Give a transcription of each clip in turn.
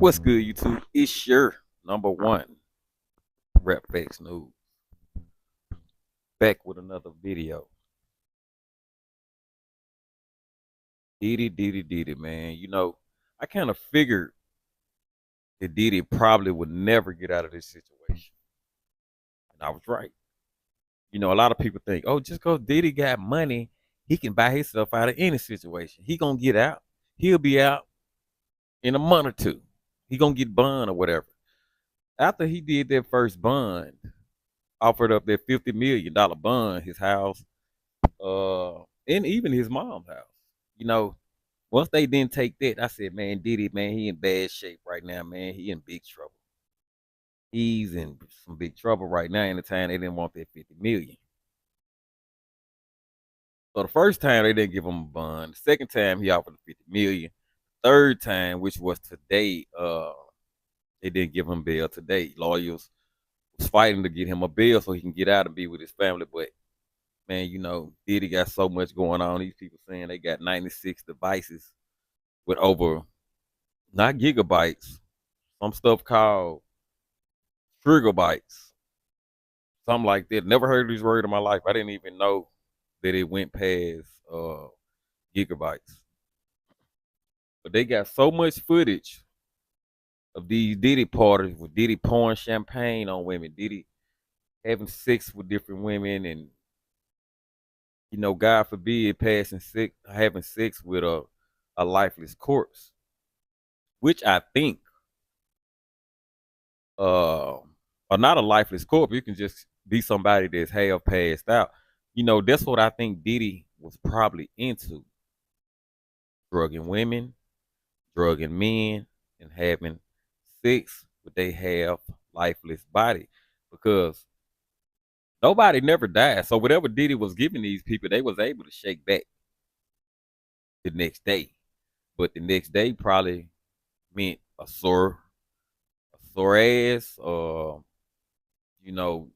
What's good, YouTube? It's your number one Rap Facts News. Back with another video. Diddy, man. I kind of figured that Diddy probably would never get out of this situation. And I was right. A lot of people think, oh, just because Diddy got money, he can buy himself out of any situation. He gonna get out. He'll be out in a month or two. He gonna get bond or whatever. After he did that first bond, offered up that $50 million bond, his house, and even his mom's house. You know, Once they didn't take that, I said, man, Diddy, man, he in bad shape right now, man. He in big trouble. He's in some big trouble right now. In the time they didn't want that 50 million. So the first time they didn't give him a bond. The second time he offered the 50 million. Third time, which was today, they didn't give him bail today. Lawyers was fighting to get him a bail so he can get out and be with his family. But man, Diddy got so much going on. These people saying they got 96 devices with over, not gigabytes, some stuff called trigabytes, something like that. Never heard of these words in my life. I didn't even know that it went past gigabytes. But they got so much footage of these Diddy parties with Diddy pouring champagne on women, Diddy having sex with different women, and God forbid, having sex with a lifeless corpse, which I think, or not a lifeless corpse. You can just be somebody that's half passed out. That's what I think Diddy was probably into: drugging women, drugging men, and having sex with their half lifeless body, because nobody never died. So whatever Diddy was giving these people, they was able to shake back the next day. But the next day probably meant a sore ass, you know,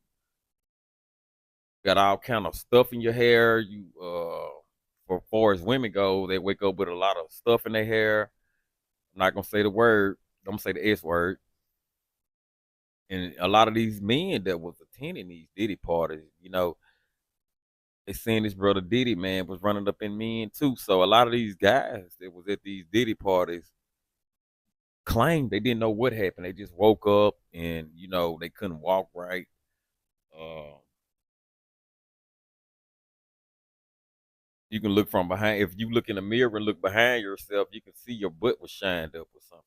got all kind of stuff in your hair. For far as women go, they wake up with a lot of stuff in their hair. I'm not gonna say the word. I'm gonna say the S word. And a lot of these men that was attending these Diddy parties, they saying this brother Diddy, man, was running up in men too. So a lot of these guys that was at these Diddy parties claimed they didn't know what happened. They just woke up and they couldn't walk right. Uh, you can look from behind. If you look in the mirror and look behind yourself, you can see your butt was shined up or something.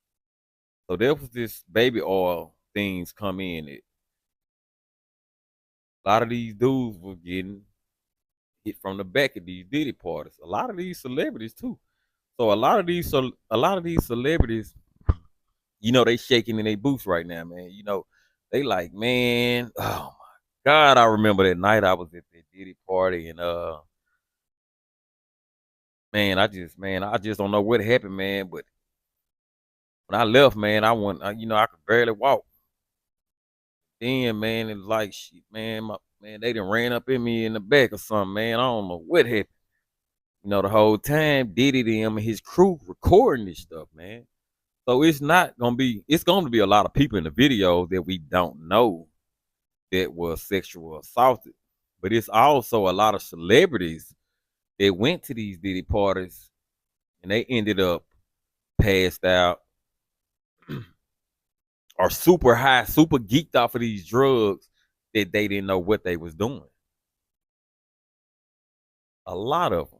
So there was this baby oil things come in. A lot of these dudes were getting hit from the back of these Diddy parties. A lot of these celebrities too. So a lot of these celebrities, they shaking in their boots right now, man. They like, man, oh my God, I remember that night I was at the Diddy party, and man, I just don't know what happened, man. But when I left, man, I could barely walk. Then, man, it was like shit, man, they done ran up in me in the back or something, man. I don't know what happened. The whole time Diddy them and his crew recording this stuff, man. So it's gonna be a lot of people in the video that we don't know that was sexual assaulted. But it's also a lot of celebrities that went to these Diddy parties and they ended up passed out or super high, super geeked off of these drugs that they didn't know what they was doing. A lot of them.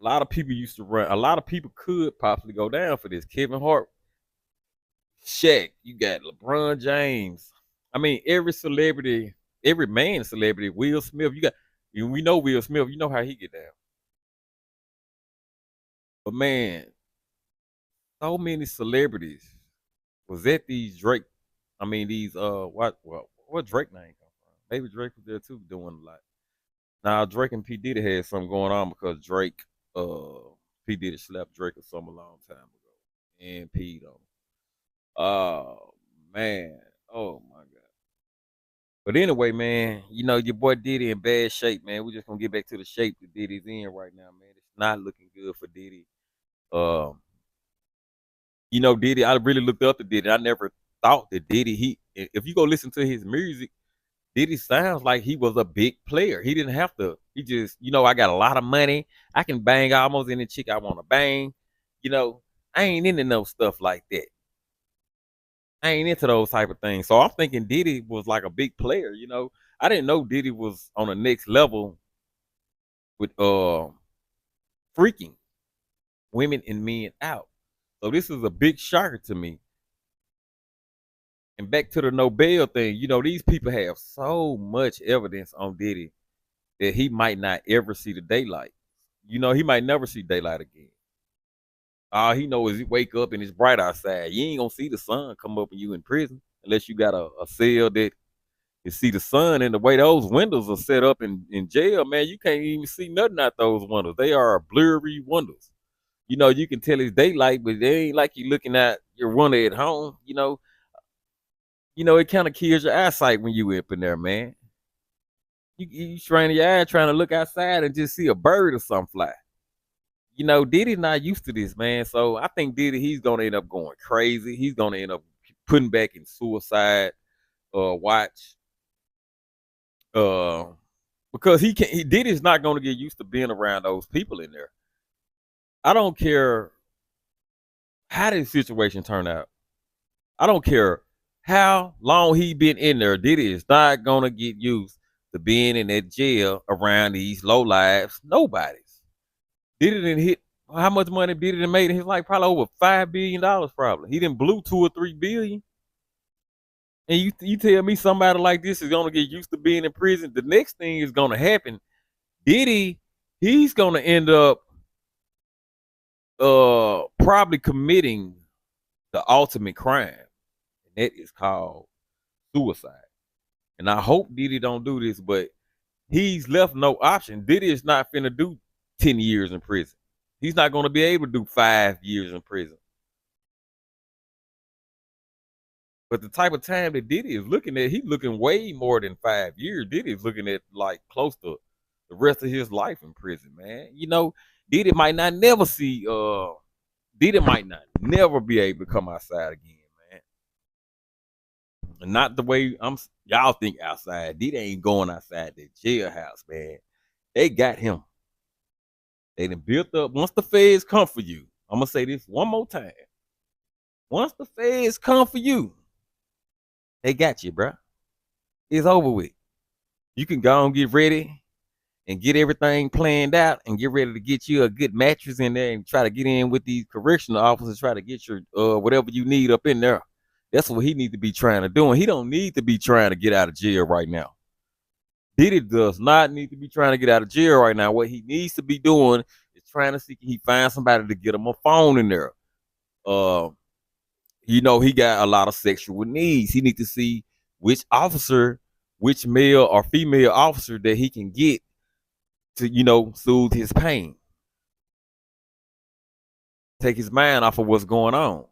A lot of people used to run. A lot of people could possibly go down for this. Kevin Hart, Shaq, you got LeBron James. I mean, every celebrity, every man celebrity, Will Smith, we know Will Smith, you know how he get down. But man, so many celebrities was at these Drake. I mean, these what Drake name come from? Maybe Drake was there too, doing a lot. Now Drake and P Diddy had something going on because P Diddy slapped Drake or something a long time ago and peed on him. Oh man, oh my God. But anyway, man, your boy Diddy in bad shape, man. We just gonna get back to the shape that Diddy's in right now, man. It's not looking good for Diddy. Um, You know, Diddy, I really looked up to Diddy. I never thought that Diddy, if you go listen to his music, Diddy sounds like he was a big player. He didn't have to. He just, I got a lot of money. I can bang almost any chick I want to bang. You know, I ain't into no stuff like that. I ain't into those type of things. So I'm thinking Diddy was like a big player. I didn't know Diddy was on the next level with freaking women and men out. So this is a big shocker to me. And back to the Nobel thing, these people have so much evidence on Diddy that he might not ever see the daylight. He might never see daylight again. All he knows is he wake up and it's bright outside. You ain't gonna see the sun come up when you in prison unless you got a cell that you see the sun. And the way those windows are set up in jail, man, you can't even see nothing out those windows. They are blurry windows. You can tell it's daylight, but they ain't like you looking at your window at home. It kind of kills your eyesight when you up in there, man. You strain your eye trying to look outside and just see a bird or something fly. Diddy's not used to this, man. So I think Diddy, he's gonna end up going crazy. He's gonna end up putting back in suicide watch. Because Diddy's not gonna get used to being around those people in there. I don't care how this situation turned out. I don't care how long he been in there. Diddy is not gonna get used to being in that jail around these low lives. Nobody's. Diddy didn't hit how much money Diddy done made in his life? Probably over $5 billion. Probably he didn't blew 2 or 3 billion. And you tell me somebody like this is gonna get used to being in prison. The next thing is gonna happen. Diddy, he's gonna end up probably committing the ultimate crime, and that is called suicide. And I hope Diddy don't do this, but he's left no option. Diddy is not finna do 10 years in prison. He's not going to be able to do 5 years in prison. But the type of time that Diddy is looking at, he's looking way more than 5 years. Diddy is looking at like close to the rest of his life in prison, man. Diddy might not never see Diddy might not never be able to come outside again, man. And not the way y'all think outside. Diddy ain't going outside the jailhouse, man. They got him. They done built up. Once the feds come for you, I'm gonna say this one more time. Once the feds come for you, they got you, bro. It's over with. You can go and get ready and get everything planned out and get ready to get you a good mattress in there and try to get in with these correctional officers, try to get your whatever you need up in there. That's what he needs to be trying to do. And he don't need to be trying to get out of jail right now. Diddy does not need to be trying to get out of jail right now. What he needs to be doing is trying to see can he find somebody to get him a phone in there. He got a lot of sexual needs. He needs to see which officer, which male or female officer that he can get to, soothe his pain. Take his mind off of what's going on.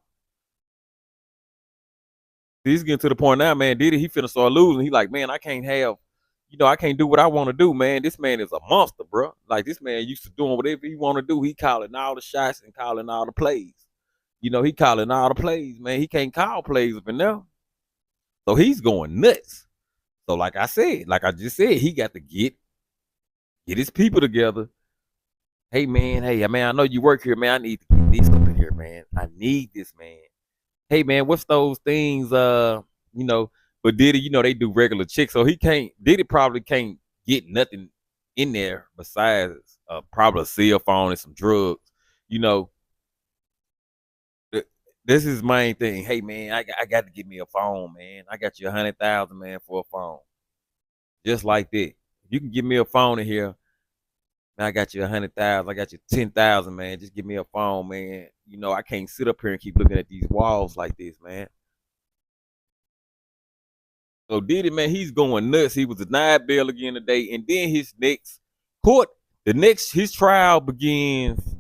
He's getting to the point now, man. Diddy, he finna start losing. He like, man, I can't do what I want to do, man. This man is a monster, bro. Like, this man used to doing whatever he want to do. He calling all the shots and calling all the plays. He calling all the plays, man. He can't call plays up in there. So he's going nuts. So like I just said, he got to get his people together. Hey, man, I know you work here, man. I need to get this up in here, man. I need this, man. Hey, man, what's those things, but Diddy, they do regular checks, so Diddy probably can't get nothing in there besides probably a cell phone and some drugs. This is his main thing. Hey, man, I got to get me a phone, man. I got you 100,000, man, for a phone. Just like that. You can give me a phone in here. Man, I got you 100,000. I got you 10,000, man. Just give me a phone, man. I can't sit up here and keep looking at these walls like this, man. So Diddy, man, he's going nuts. He was denied bail again today, and then his his trial begins.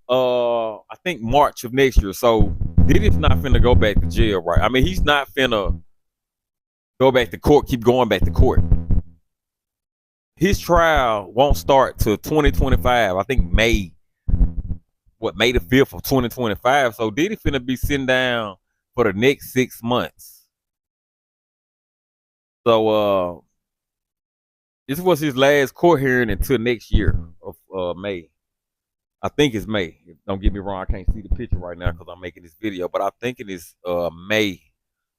I think March of next year. So Diddy's not finna go back to jail, right? I mean, he's not finna go back to court. Keep going back to court. His trial won't start till 2025. I think May what, May the 5th of 2025. So Diddy finna be sitting down for the next 6 months. So this was his last court hearing until next year of May. I think it's May. Don't get me wrong, I can't see the picture right now because I'm making this video, but I think it is May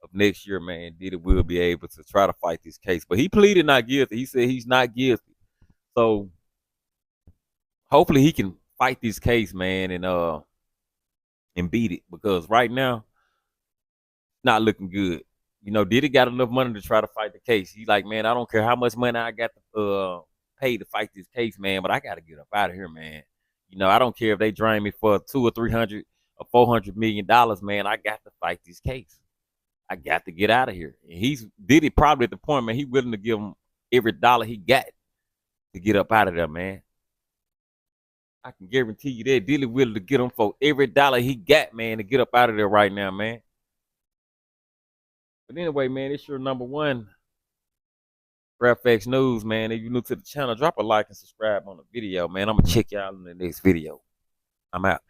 of next year, man. Diddy will be able to try to fight this case. But he pleaded not guilty. He said he's not guilty. So hopefully he can fight this case, man, and beat it, because right now not looking good. You know, Diddy got enough money to try to fight the case. He's like, man, I don't care how much money I got to pay to fight this case, man, but I got to get up out of here, man. You know, I don't care if they drain me for 200 or 300 or $400 million, man. I got to fight this case. I got to get out of here. And he's Diddy probably at the point, man, he willing to give him every dollar he got to get up out of there, man. I can guarantee you that Diddy willing to get him for every dollar he got, man, to get up out of there right now, man. But anyway, man, it's your number one Rap Facts News, man. If you're new to the channel, drop a like and subscribe on the video, man. I'm going to check y'all in the next video. I'm out.